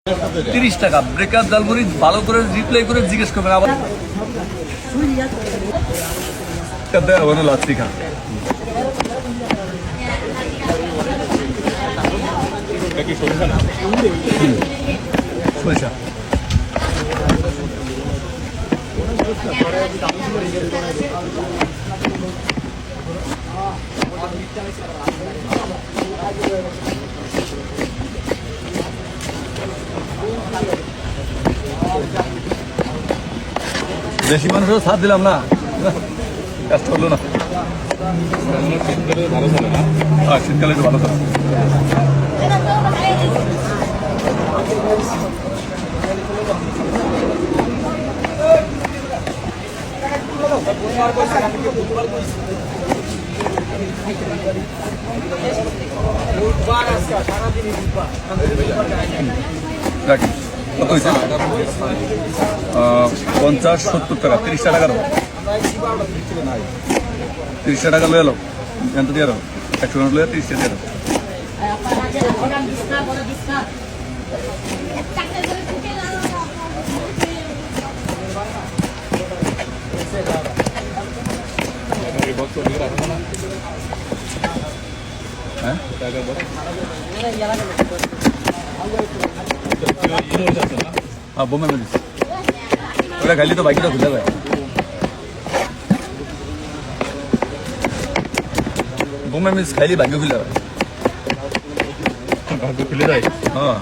30 টাকা ব্রেকআপ জালমুড়ি ভালো করে রিপ্লাই করে জিজ্ঞেস করবেন আবার লাচ্ছি খান সরিষা বেশি মানুষের সাথ দিলাম না কাজটা হলো না শীতকালে একটু ভালো থাকে কত হয়েছে 50-70 টাকা 30 টাকা 30 টাকা লয়ে এলো এত দিয়ে 100 লয়ে 30 টাকা দিয়ে হ্যাঁ বোমে মেলিস ওটা খাইলে তো বাইকটা খুলে যায় বোমে মিস খাইলে ভাগ্য খুলে যায় ভাগ্য খুলে যায় হ্যাঁ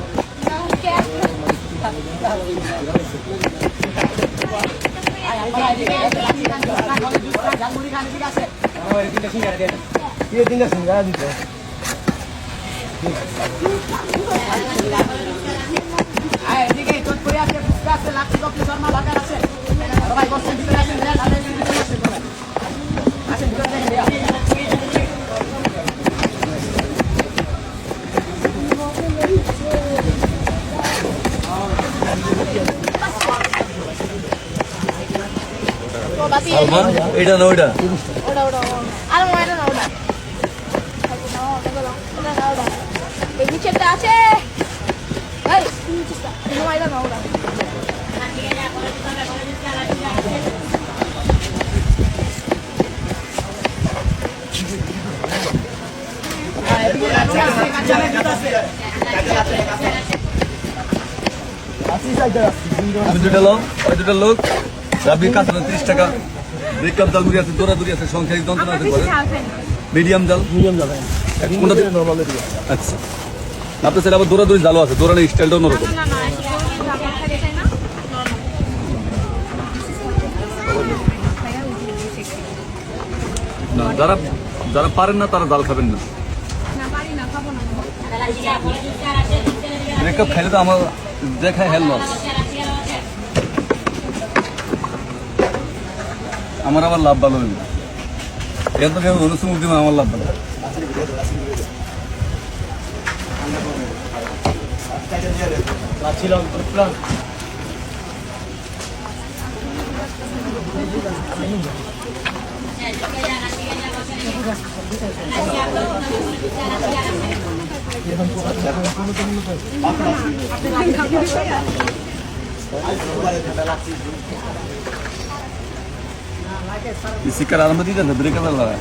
এটা না ওইটা আছে আমি দুটা লোক ওই দুটা লোক রাবি কাঁচা 30 টাকা ব্রেকআপ জাল মুড়ি আছে দৌড়াদৌড়ি আছে সংখ্যায় যন্ত্রণা আছে মিডিয়াম জাল আচ্ছা আপনার সেটা আবার দৌড়াদৌড়ি জালও আছে দৌড়ানোর স্টাইলটা অন্যরকম না যারা যারা পারেন না তারা জাল খাবেন না ব্রেকআপ খাইলে তো আমার দেখায় হেল লস আমার আবার লাভ ভালো হইল এত কেউ অনুসুমুখ দিবে আমার লাভ ভালো শিকার আরম্ভ দিতে ব্রেকআপ লাগা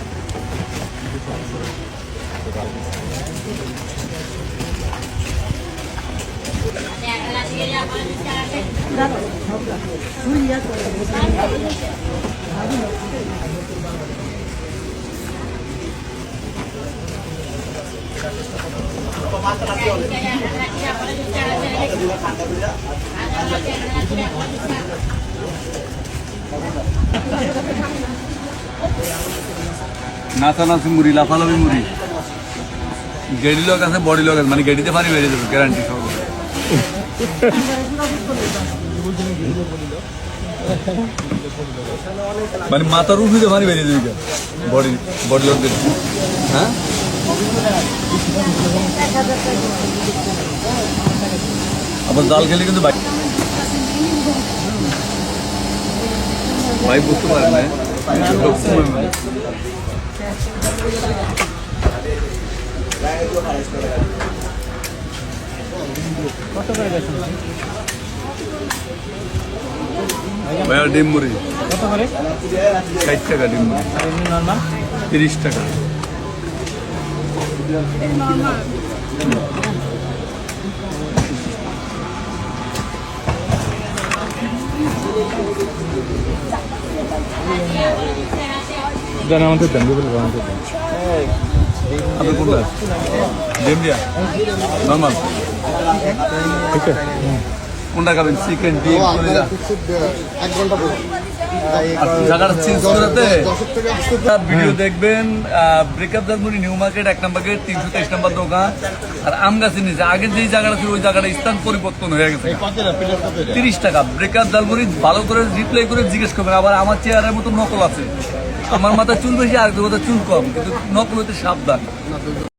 নাচানাচি মুড়ি লাফালাফি মুড়ি গেড়ি লোক আছে বডি লোক আছে মানে গেড়িতে পানি বেরিয়ে যাবে গ্যারান্টি সব মানে মাথার উঠে পানি বেরিয়ে যাবে বডি বডি লোকদের হ্যাঁ আবার জাল খেলে কিন্তু ভাই বুঝতে পারেন না কত করে বেচেন? ভাইয়া ডিম মুড়ি কত করে? 60 টাকা ডিম মুড়ি, আর এমনি নর্মাল? 30 টাকা। জানা আমাদের দেন, আমাদের দেন। আপনি কোনটা? ডিম দিয়া নর্মাল ঠিক আছে। কোনটা খাবেন? চিকেন, ডিম, কলিজা? 1 ঘন্টা পর জায়গাটা চেঞ্জ করাতে ভিডিও দেখবেন। ব্রেকআপ জালমুড়ি নিউ মার্কেট 1 নম্বর গেট 323 নম্বর দোকান। আর আমগাছি নিচে আগের যেই জায়গাটা ছিল ওই জায়গাটা স্থান পরিবর্তন হয়ে গেছে। 30 টাকা ব্রেকআপ জালমুড়ি। ভালো করে রিপ্লাই করে জিজ্ঞেস করবেন। আবার আমার চেয়ারের মতো নকল আছে, আমার মাথায় চুল বেশি আর কথা চুল কম, কিন্তু নকল হইতে সাবধান।